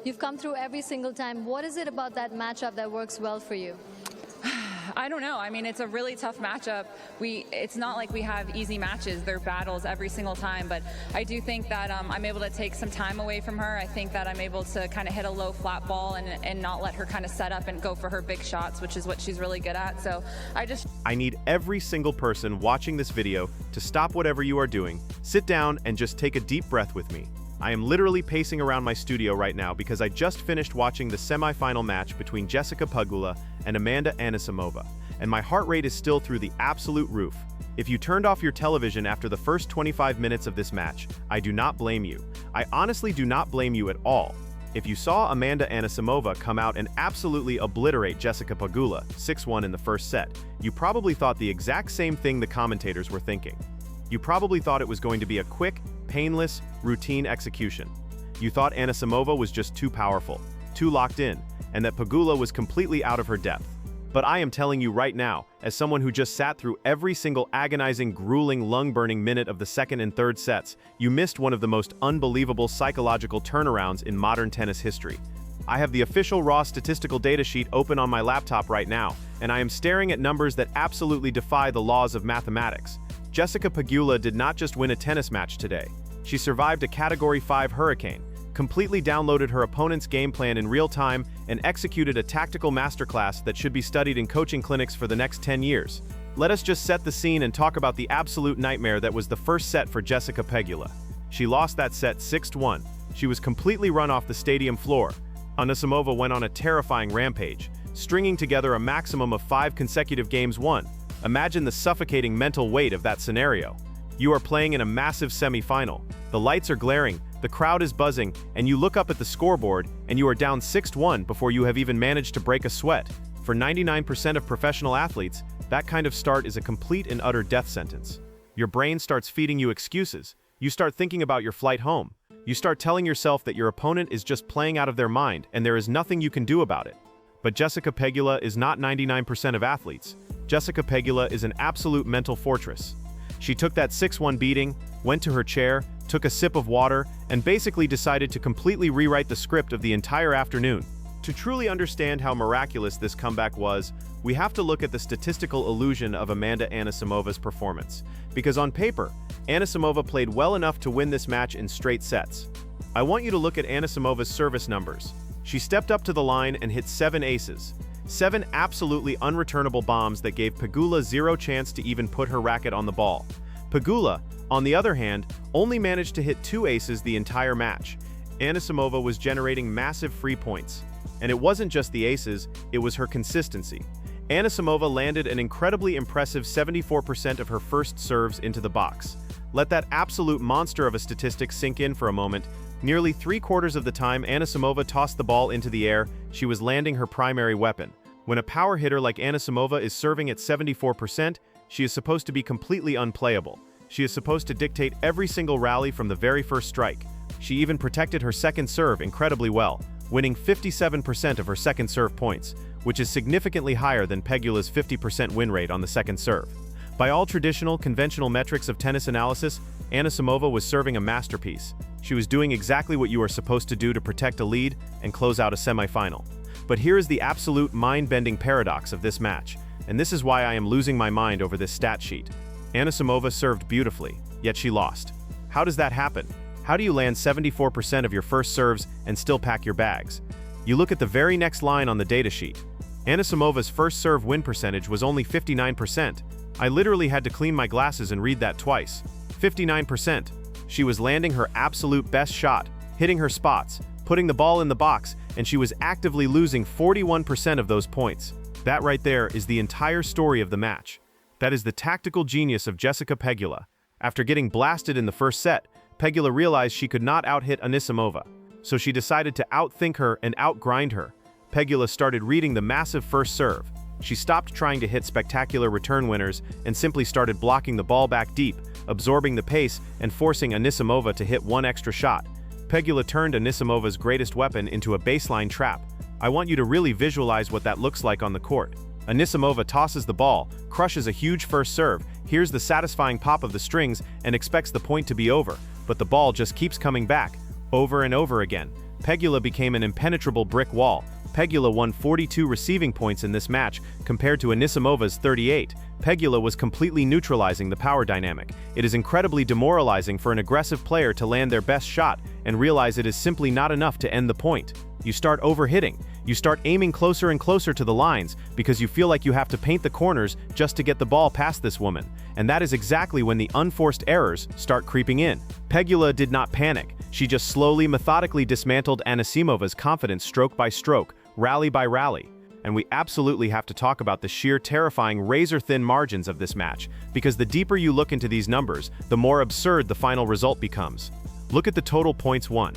You've come through every single time. What is it about that matchup that works well for you? I don't know. I mean, it's a really tough matchup. It's not like we have easy matches. They're battles every single time, but I do think that I'm able to take some time away from her. I think that I'm able to kind of hit a low flat ball and not let her kind of set up and go for her big shots, which is what she's really good at. So I need every single person watching this video to stop whatever you are doing, sit down, and just take a deep breath with me. I am literally pacing around my studio right now because I just finished watching the semifinal match between Jessica Pegula and Amanda Anisimova, and my heart rate is still through the absolute roof. If you turned off your television after the first 25 minutes of this match, I do not blame you. I honestly do not blame you at all. If you saw Amanda Anisimova come out and absolutely obliterate Jessica Pegula 6-1 in the first set, you probably thought the exact same thing the commentators were thinking. You probably thought it was going to be a quick, painless, routine execution. You thought Anisimova was just too powerful, too locked in, and that Pegula was completely out of her depth. But I am telling you right now, as someone who just sat through every single agonizing, grueling, lung-burning minute of the second and third sets, you missed one of the most unbelievable psychological turnarounds in modern tennis history. I have the official raw statistical data sheet open on my laptop right now, and I am staring at numbers that absolutely defy the laws of mathematics. Jessica Pegula did not just win a tennis match today. She survived a Category 5 hurricane, completely downloaded her opponent's game plan in real time, and executed a tactical masterclass that should be studied in coaching clinics for the next 10 years. Let us just set the scene and talk about the absolute nightmare that was the first set for Jessica Pegula. She lost that set 6-1. She was completely run off the stadium floor. Anisimova went on a terrifying rampage, stringing together a maximum of 5 consecutive games won. Imagine the suffocating mental weight of that scenario. You are playing in a massive semifinal. The lights are glaring, the crowd is buzzing, and you look up at the scoreboard and you are down 6-1 before you have even managed to break a sweat. For 99% of professional athletes, that kind of start is a complete and utter death sentence. Your brain starts feeding you excuses. You start thinking about your flight home. You start telling yourself that your opponent is just playing out of their mind and there is nothing you can do about it. But Jessica Pegula is not 99% of athletes. Jessica Pegula is an absolute mental fortress. She took that 6-1 beating, went to her chair, took a sip of water, and basically decided to completely rewrite the script of the entire afternoon. To truly understand how miraculous this comeback was, we have to look at the statistical illusion of Amanda Anisimova's performance. Because on paper, Anisimova played well enough to win this match in straight sets. I want you to look at Anisimova's service numbers. She stepped up to the line and hit 7 aces. 7 absolutely unreturnable bombs that gave Pegula zero chance to even put her racket on the ball. Pegula, on the other hand, only managed to hit 2 aces the entire match. Anisimova was generating massive free points. And it wasn't just the aces, it was her consistency. Anisimova landed an incredibly impressive 74% of her first serves into the box. Let that absolute monster of a statistic sink in for a moment. Nearly 3/4 of the time Anisimova tossed the ball into the air, she was landing her primary weapon. When a power hitter like Anisimova is serving at 74%, she is supposed to be completely unplayable. She is supposed to dictate every single rally from the very first strike. She even protected her second serve incredibly well, winning 57% of her second serve points, which is significantly higher than Pegula's 50% win rate on the second serve. By all traditional, conventional metrics of tennis analysis, Anisimova was serving a masterpiece. She was doing exactly what you are supposed to do to protect a lead and close out a semifinal. But here is the absolute mind-bending paradox of this match, and this is why I am losing my mind over this stat sheet. Anisimova served beautifully, yet she lost. How does that happen? How do you land 74% of your first serves and still pack your bags? You look at the very next line on the data sheet. Anisimova's first serve win percentage was only 59%. I literally had to clean my glasses and read that twice. 59%. She was landing her absolute best shot, hitting her spots, putting the ball in the box, and she was actively losing 41% of those points. That right there is the entire story of the match. That is the tactical genius of Jessica Pegula. After getting blasted in the first set, Pegula realized she could not out-hit Anisimova, so she decided to outthink her and outgrind her. Pegula started reading the massive first serve. She stopped trying to hit spectacular return winners and simply started blocking the ball back deep, absorbing the pace and forcing Anisimova to hit one extra shot. Pegula turned Anisimova's greatest weapon into a baseline trap. I want you to really visualize what that looks like on the court. Anisimova tosses the ball, crushes a huge first serve, hears the satisfying pop of the strings, and expects the point to be over, but the ball just keeps coming back, over and over again. Pegula became an impenetrable brick wall. Pegula won 42 receiving points in this match, compared to Anisimova's 38. Pegula was completely neutralizing the power dynamic. It is incredibly demoralizing for an aggressive player to land their best shot and realize it is simply not enough to end the point. You start overhitting. You start aiming closer and closer to the lines because you feel like you have to paint the corners just to get the ball past this woman. And that is exactly when the unforced errors start creeping in. Pegula did not panic. She just slowly, methodically dismantled Anisimova's confidence stroke by stroke, rally by rally. And we absolutely have to talk about the sheer terrifying razor-thin margins of this match, because the deeper you look into these numbers, the more absurd the final result becomes. Look at the total points won.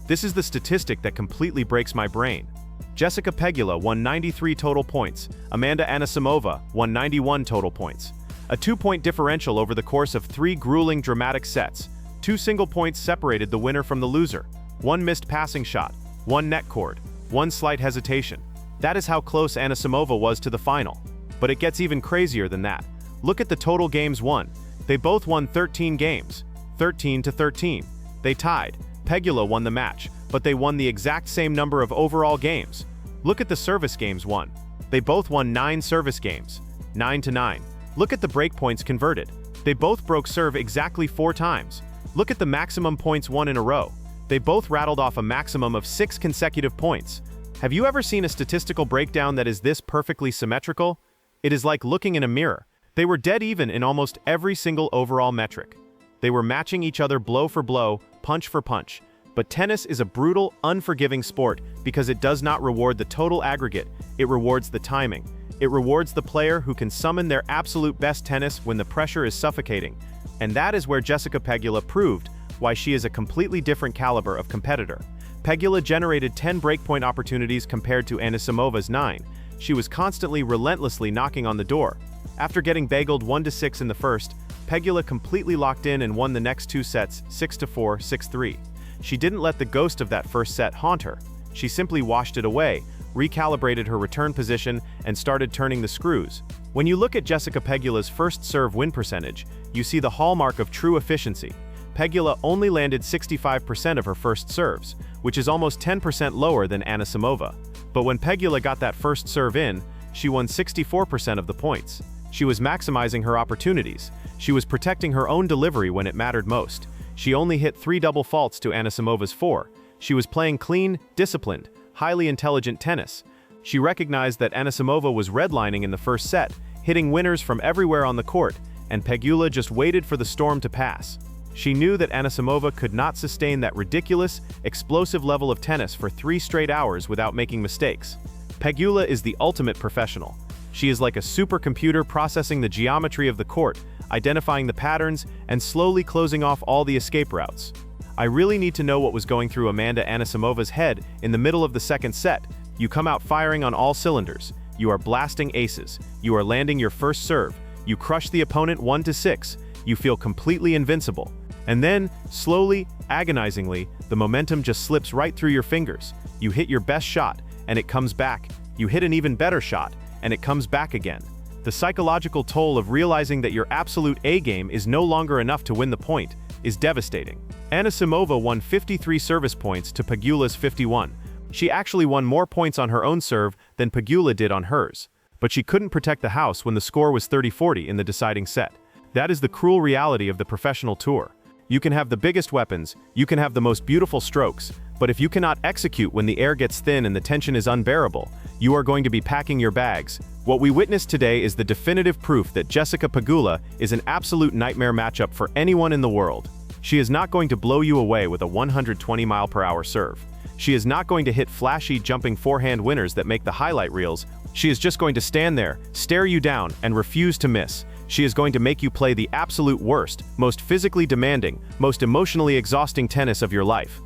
This is the statistic that completely breaks my brain. Jessica Pegula won 93 total points. Amanda Anisimova won 91 total points. A 2-point differential over the course of 3 grueling, dramatic sets. 2 single points separated the winner from the loser. 1 missed passing shot, 1 net cord, 1 slight hesitation. That is how close Anisimova was to the final. But it gets even crazier than that. Look at the total games won. They both won 13 games, 13-13. They tied. Pegula won the match, but they won the exact same number of overall games. Look at the service games won. They both won 9 service games, 9-9. Look at the break points converted. They both broke serve exactly 4 times. Look at the maximum points won in a row. They both rattled off a maximum of 6 consecutive points. Have you ever seen a statistical breakdown that is this perfectly symmetrical? It is like looking in a mirror. They were dead even in almost every single overall metric. They were matching each other blow for blow, punch for punch. But tennis is a brutal, unforgiving sport because it does not reward the total aggregate, it rewards the timing. It rewards the player who can summon their absolute best tennis when the pressure is suffocating. And that is where Jessica Pegula proved why she is a completely different caliber of competitor. Pegula generated 10 breakpoint opportunities compared to Anisimova's 9. She was constantly, relentlessly knocking on the door. After getting bageled 1-6 in the first, Pegula completely locked in and won the next 2 sets, 6-4, 6-3. She didn't let the ghost of that first set haunt her. She simply washed it away, recalibrated her return position, and started turning the screws. When you look at Jessica Pegula's first serve win percentage, you see the hallmark of true efficiency. Pegula only landed 65% of her first serves, which is almost 10% lower than Anisimova. But when Pegula got that first serve in, she won 64% of the points. She was maximizing her opportunities. She was protecting her own delivery when it mattered most. She only hit 3 double faults to Anisimova's 4. She was playing clean, disciplined, highly intelligent tennis. She recognized that Anisimova was redlining in the first set, hitting winners from everywhere on the court, and Pegula just waited for the storm to pass. She knew that Anisimova could not sustain that ridiculous, explosive level of tennis for 3 straight hours without making mistakes. Pegula is the ultimate professional. She is like a supercomputer processing the geometry of the court, identifying the patterns, and slowly closing off all the escape routes. I really need to know what was going through Amanda Anisimova's head in the middle of the second set. You come out firing on all cylinders. You are blasting aces. You are landing your first serve. You crush the opponent 1-6. You feel completely invincible. And then, slowly, agonizingly, the momentum just slips right through your fingers. You hit your best shot, and it comes back. You hit an even better shot, and it comes back again. The psychological toll of realizing that your absolute A-game is no longer enough to win the point is devastating. Anisimova won 53 service points to Pegula's 51. She actually won more points on her own serve than Pegula did on hers. But she couldn't protect the house when the score was 30-40 in the deciding set. That is the cruel reality of the professional tour. You can have the biggest weapons, you can have the most beautiful strokes, but if you cannot execute when the air gets thin and the tension is unbearable, you are going to be packing your bags. What we witnessed today is the definitive proof that Jessica Pegula is an absolute nightmare matchup for anyone in the world. She is not going to blow you away with a 120-mile-per-hour serve. She is not going to hit flashy, jumping forehand winners that make the highlight reels. She is just going to stand there, stare you down, and refuse to miss. She is going to make you play the absolute worst, most physically demanding, most emotionally exhausting tennis of your life.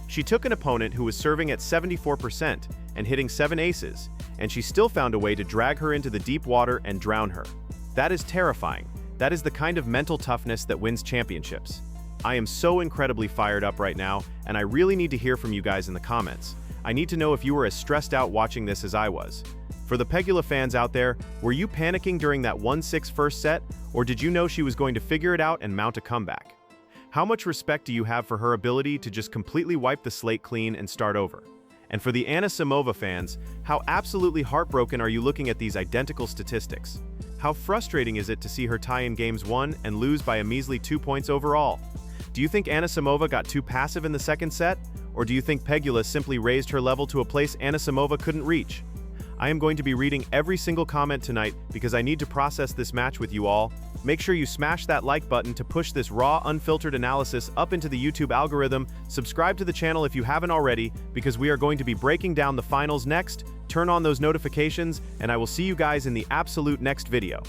She took an opponent who was serving at 74% and hitting 7 aces, and she still found a way to drag her into the deep water and drown her. That is terrifying. That is the kind of mental toughness that wins championships. I am so incredibly fired up right now, and I really need to hear from you guys in the comments. I need to know if you were as stressed out watching this as I was. For the Pegula fans out there, were you panicking during that 1-6 first set, or did you know she was going to figure it out and mount a comeback? How much respect do you have for her ability to just completely wipe the slate clean and start over? And for the Anisimova fans, how absolutely heartbroken are you looking at these identical statistics? How frustrating is it to see her tie in games 1 and lose by a measly 2 points overall? Do you think Anisimova got too passive in the second set? Or do you think Pegula simply raised her level to a place Anisimova couldn't reach? I am going to be reading every single comment tonight because I need to process this match with you all. Make sure you smash that like button to push this raw, unfiltered analysis up into the YouTube algorithm. Subscribe to the channel if you haven't already, because we are going to be breaking down the finals next. Turn on those notifications, and I will see you guys in the absolute next video.